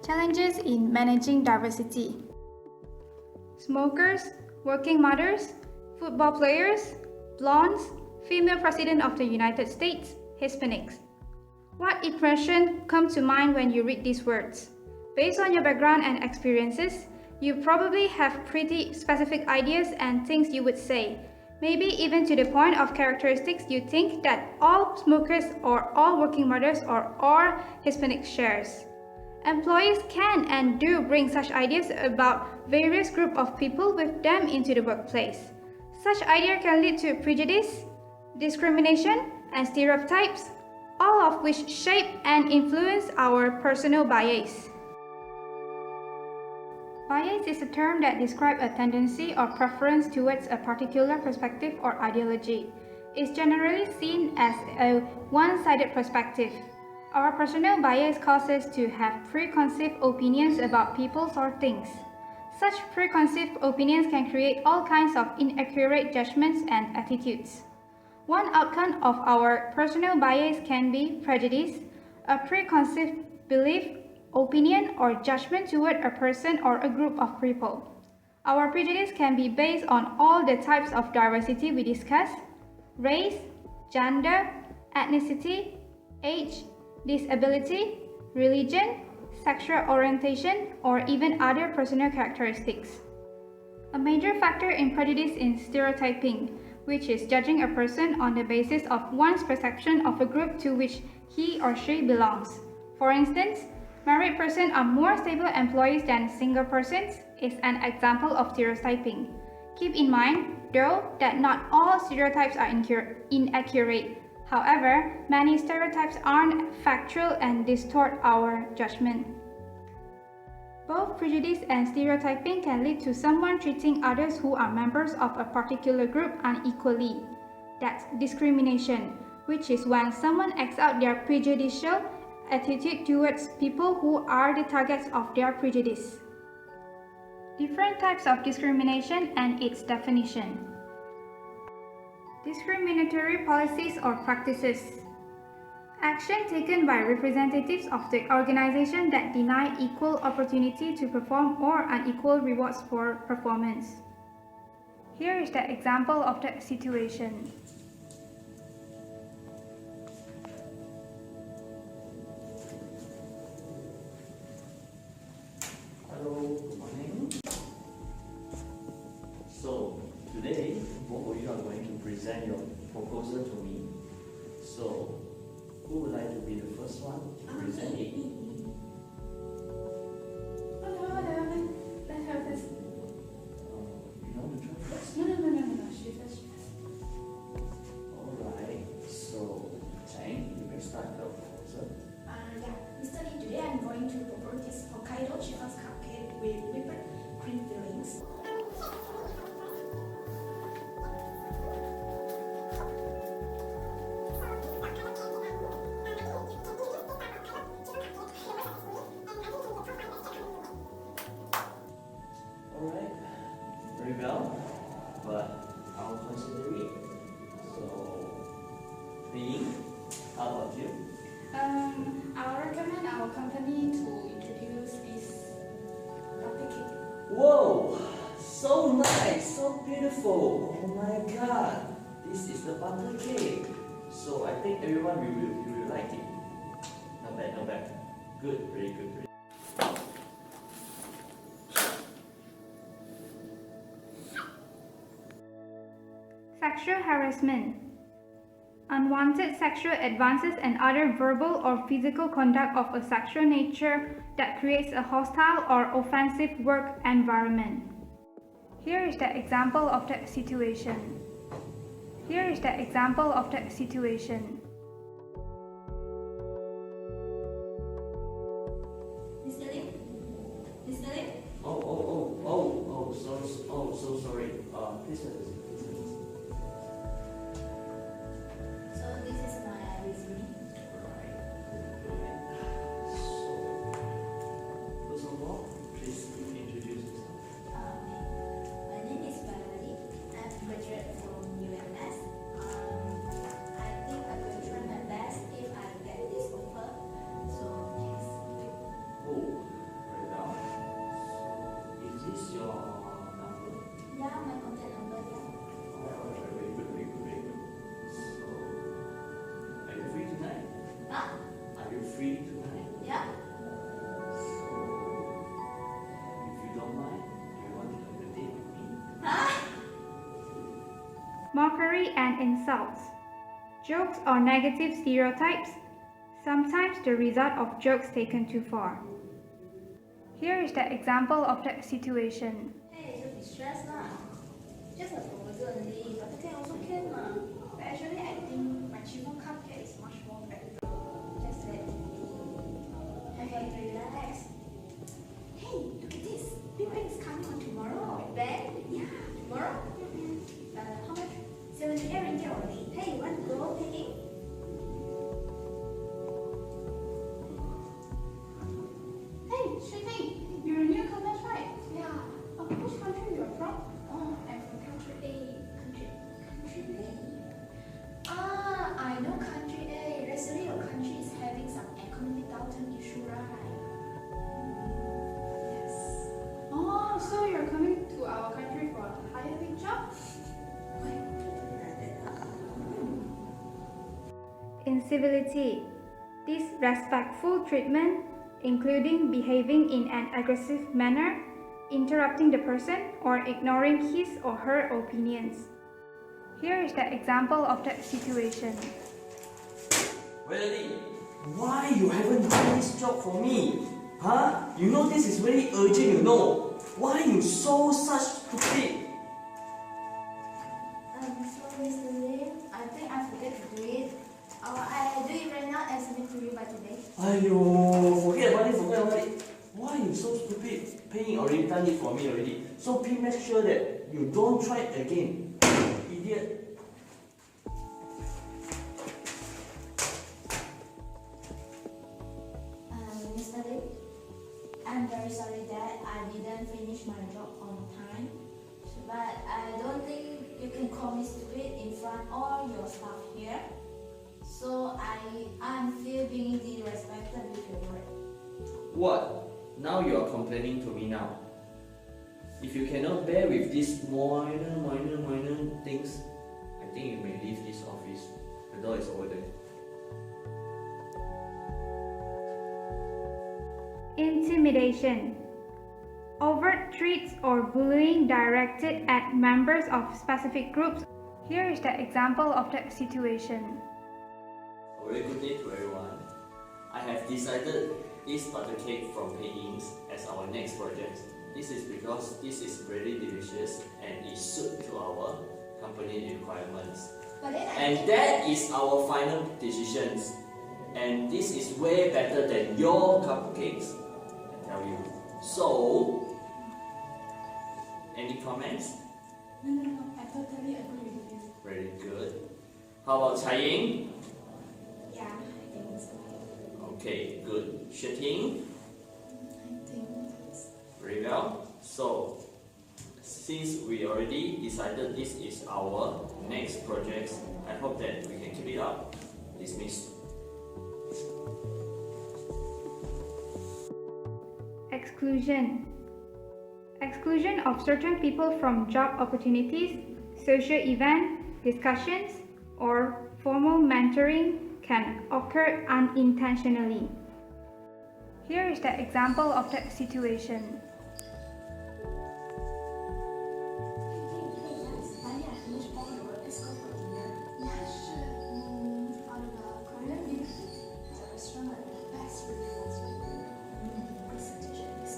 Challenges in managing diversity. Smokers, working mothers, football players, blondes, female president of the United States, Hispanics. What impression comes to mind when you read these words? Based on your background and experiences, you probably have pretty specific ideas and things you would say, maybe even to the point of characteristics you think that all smokers or all working mothers or all Hispanic shares. Employees can and do bring such ideas about various groups of people with them into the workplace. Such ideas can lead to prejudice, discrimination, and stereotypes, all of which shape and influence our personal bias. Bias is a term that describes a tendency or preference towards a particular perspective or ideology. It's generally seen as a one-sided perspective. Our personal bias causes us to have preconceived opinions about people or things. Such preconceived opinions can create all kinds of inaccurate judgments and attitudes. One outcome of our personal bias can be prejudice, a preconceived belief, opinion, or judgment toward a person or a group of people. Our prejudice can be based on all the types of diversity we discussed: race, gender, ethnicity, age, disability, religion, sexual orientation, or even other personal characteristics. A major factor in prejudice is stereotyping, which is judging a person on the basis of one's perception of a group to which he or she belongs. For instance, married persons are more stable employees than single persons is an example of stereotyping. Keep in mind, though, that not all stereotypes are inaccurate. However, many stereotypes aren't factual and distort our judgment. Both prejudice and stereotyping can lead to someone treating others who are members of a particular group unequally. That's discrimination, which is when someone acts out their prejudicial attitude towards people who are the targets of their prejudice. Different types of discrimination and its definition. Discriminatory policies or practices. Action taken by representatives of the organization that deny equal opportunity to perform or unequal rewards for performance. Here is the example of that situation. Hello, good morning. So, today, both of you are going to present your proposal to me. So, who would like to be the first one to present it? Let her first. You want to try first? No. She first. Alright, so, Chang, you can start the proposal. Mr. Lee, today I'm going to propose this Hokkaido Checkers cupcake with whipped cream fillings. Alright, very well, but I'll consider it. So, Ping, how about you? I'll recommend our company to introduce this cupcake. Whoa, so nice, so beautiful. Oh my god, this is the butter cake. So I think everyone will like it. Not bad, not bad. Good, very good, very good. Sexual harassment. Unwanted sexual advances and other verbal or physical conduct of a sexual nature that creates a hostile or offensive work environment. Here is the example of that situation. Here is the example of that situation. Mr. Lee? Mr. Lee? So sorry. Please have a seat. So this is my resume. So, first of all, please introduce yourself. My name is Valerie. I'm a graduate from UMS. I think I'm going to try my best if I get this offer. So yes. Oh, mockery and insults, jokes or negative stereotypes, sometimes the result of jokes taken too far. Here is the example of the situation. Hey, don't be stressed lah. Just a proposal only, but can also can lah. But actually, I think my chiffon cupcake is much more better. Just let it be. Have a relax. Hey, look at this. Big Bang is coming on tomorrow. Big Bang? Yeah, tomorrow. How much? 78 ringgit only. Hey, you want to go picking? Hey, Shui, you're a newcomer, right? Yeah. Which country you're from? Oh, I'm from country A. Country A. I know country A. Recently, your country is having some economic downturn issue, right? Yes. Oh, so you're coming to our country for a higher paying job? Incivility. Disrespectful treatment, including behaving in an aggressive manner, interrupting the person, or ignoring his or her opinions. Here is the example of that situation. Really? Why you haven't done this job for me? Huh? You know this is very urgent, you know. Why you so such stupid? So Mr. Lim, I think I forget to do it. I do it right now and send it to you by today. Aiyo, forget about it. Why you so stupid? Paying already done it for me already. So please make sure that you don't try it again. Idiot. Mr. Lim, I'm very sorry that I didn't finish my job on time. But I don't think you can call me stupid in front of all your staff here. So I'm feel being disrespected with your word. What? Now you are complaining to me now. If you cannot bear with these minor things, I think you may leave this office. The door is over there. Intimidation. Overt threats or bullying directed at members of specific groups. Here is the example of that situation. A very good day to everyone. I have decided this butter cake from Peiying's as our next project. This is because this is very delicious and it suits to our company requirements. But then And that is our final decisions. And this is way better than your cupcakes, I tell you. So, any comments? No, I totally agree with you. Very good. How about Chai Ying? Yeah, I think so. Okay, good. Xue Ting? I think it's... Very well. So, since we already decided this is our next project, I hope that we can keep it up. Dismissed. Exclusion. Exclusion of certain people from job opportunities, social events, discussions, or formal mentoring can occur unintentionally. Here is the example of that situation. Money, I finished all the work. Let's go for dinner. Yeah, sure. On the Korean beef, the restaurant at the best reviews. Listen to this.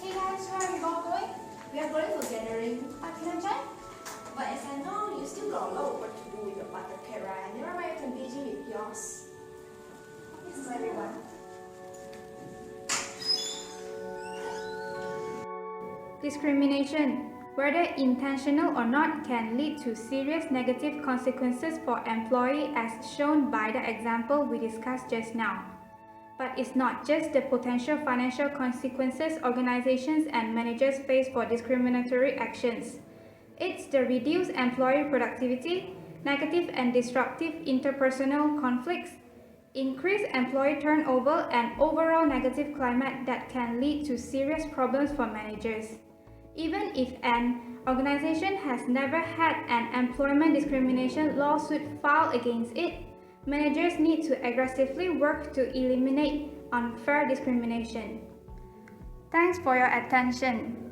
Hey guys, where are you all going? We are going for gathering. Can I join? But as I know, you still got a lot of work to do with your butter cake, right? Never mind, you can busy with yours. This is everyone. Discrimination, whether intentional or not, can lead to serious negative consequences for employee as shown by the example we discussed just now. But it's not just the potential financial consequences organizations and managers face for discriminatory actions. It's the reduced employee productivity, negative and disruptive interpersonal conflicts, increased employee turnover, and overall negative climate that can lead to serious problems for managers. Even if an organization has never had an employment discrimination lawsuit filed against it, managers need to aggressively work to eliminate unfair discrimination. Thanks for your attention.